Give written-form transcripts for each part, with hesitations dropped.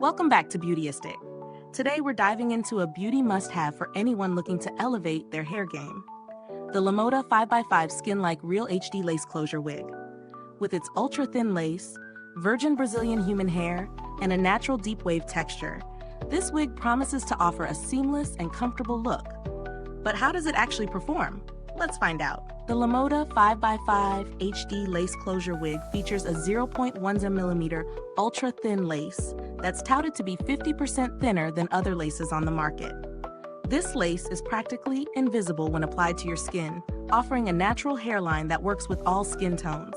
Welcome back to Beautyistic. Today we're diving into a beauty must-have for anyone looking to elevate their hair game. The Lemoda 5x5 SKINLIKE Real HD Lace Closure Wig. With its ultra-thin lace, virgin Brazilian human hair, and a natural deep wave texture, this wig promises to offer a seamless and comfortable look. But how does it actually perform? Let's find out. The Lemoda 5x5 HD Lace Closure Wig features a 0.10mm ultra-thin lace that's touted to be 50% thinner than other laces on the market. This lace is practically invisible when applied to your skin, offering a natural hairline that works with all skin tones.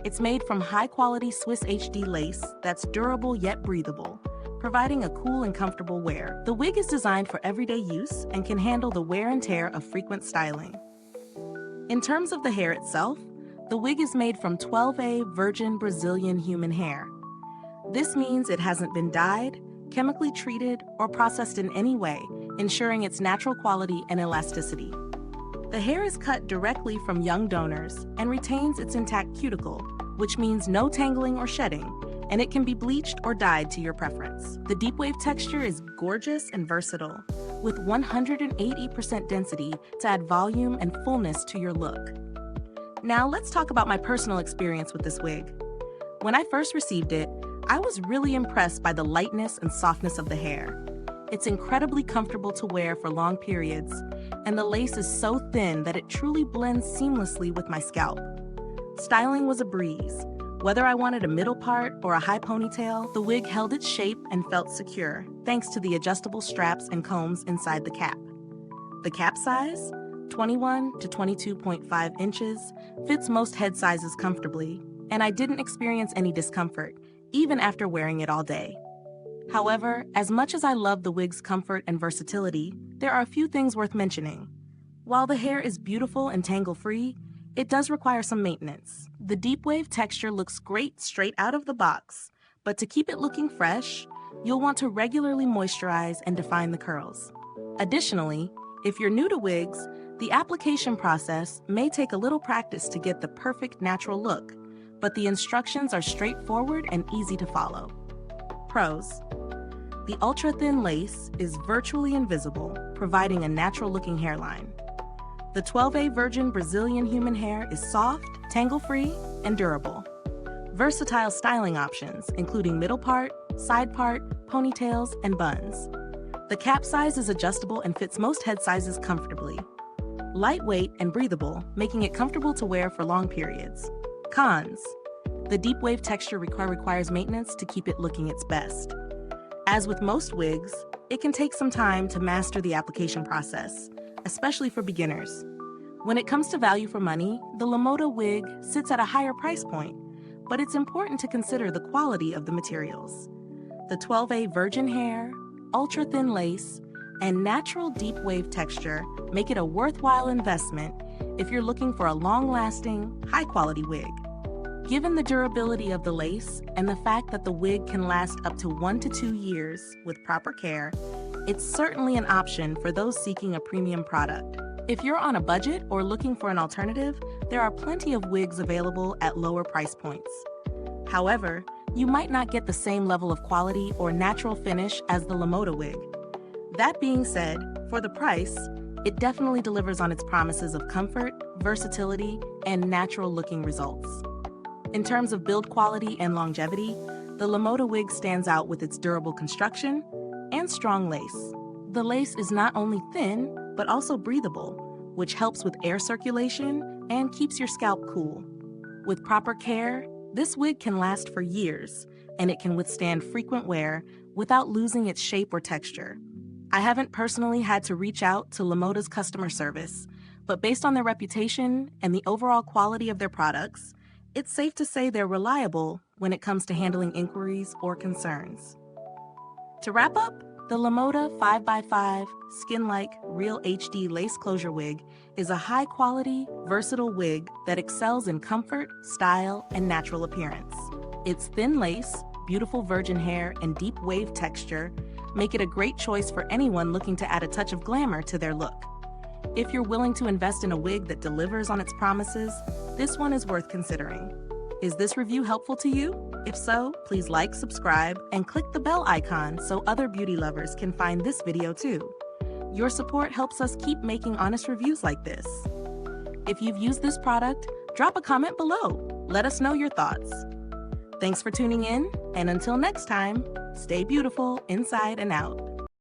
It's made from high-quality Swiss HD lace that's durable yet breathable, providing a cool and comfortable wear. The wig is designed for everyday use and can handle the wear and tear of frequent styling. In terms of the hair itself, the wig is made from 12A virgin Brazilian human hair. This means it hasn't been dyed, chemically treated, or processed in any way, ensuring its natural quality and elasticity. The hair is cut directly from young donors and retains its intact cuticle, which means no tangling or shedding, and it can be bleached or dyed to your preference. The deep wave texture is gorgeous and versatile, with 180% density to add volume and fullness to your look. Now let's talk about my personal experience with this wig. When I first received it, I was really impressed by the lightness and softness of the hair. It's incredibly comfortable to wear for long periods, and the lace is so thin that it truly blends seamlessly with my scalp. Styling was a breeze. Whether I wanted a middle part or a high ponytail, the wig held its shape and felt secure, thanks to the adjustable straps and combs inside the cap. The cap size, 21 to 22.5 inches, fits most head sizes comfortably, and I didn't experience any discomfort, even after wearing it all day. However, as much as I love the wig's comfort and versatility, there are a few things worth mentioning. While the hair is beautiful and tangle-free, it does require some maintenance. The deep wave texture looks great straight out of the box, but to keep it looking fresh, you'll want to regularly moisturize and define the curls. Additionally, if you're new to wigs, the application process may take a little practice to get the perfect natural look, but the instructions are straightforward and easy to follow. Pros: the ultra-thin lace is virtually invisible, providing a natural-looking hairline. The 12A virgin Brazilian human hair is soft, tangle-free, and durable. Versatile styling options, including middle part, side part, ponytails, and buns. The cap size is adjustable and fits most head sizes comfortably. Lightweight and breathable, making it comfortable to wear for long periods. Cons: the deep wave texture requires maintenance to keep it looking its best. As with most wigs, it can take some time to master the application process, especially for beginners. When it comes to value for money, the Lemoda wig sits at a higher price point, but it's important to consider the quality of the materials. The 12A virgin hair, ultra-thin lace, and natural deep wave texture make it a worthwhile investment if you're looking for a long-lasting, high-quality wig. Given the durability of the lace and the fact that the wig can last up to 1 to 2 years with proper care, it's certainly an option for those seeking a premium product. If you're on a budget or looking for an alternative, there are plenty of wigs available at lower price points. However, you might not get the same level of quality or natural finish as the Lemoda wig. That being said, for the price, it definitely delivers on its promises of comfort, versatility, and natural-looking results. In terms of build quality and longevity, the Lemoda wig stands out with its durable construction and strong lace. The lace is not only thin, but also breathable, which helps with air circulation and keeps your scalp cool. With proper care, this wig can last for years, and it can withstand frequent wear without losing its shape or texture. I haven't personally had to reach out to Lemoda's customer service, but based on their reputation and the overall quality of their products, it's safe to say they're reliable when it comes to handling inquiries or concerns. To wrap up, the Lemoda 5x5 SKINLIKE Real HD Lace Closure Wig is a high-quality, versatile wig that excels in comfort, style, and natural appearance. Its thin lace, beautiful virgin hair, and deep wave texture make it a great choice for anyone looking to add a touch of glamour to their look. If you're willing to invest in a wig that delivers on its promises, this one is worth considering. Is this review helpful to you? If so, please like, subscribe, and click the bell icon so other beauty lovers can find this video too. Your support helps us keep making honest reviews like this. If you've used this product, drop a comment below. Let us know your thoughts. Thanks for tuning in, and until next time, stay beautiful inside and out.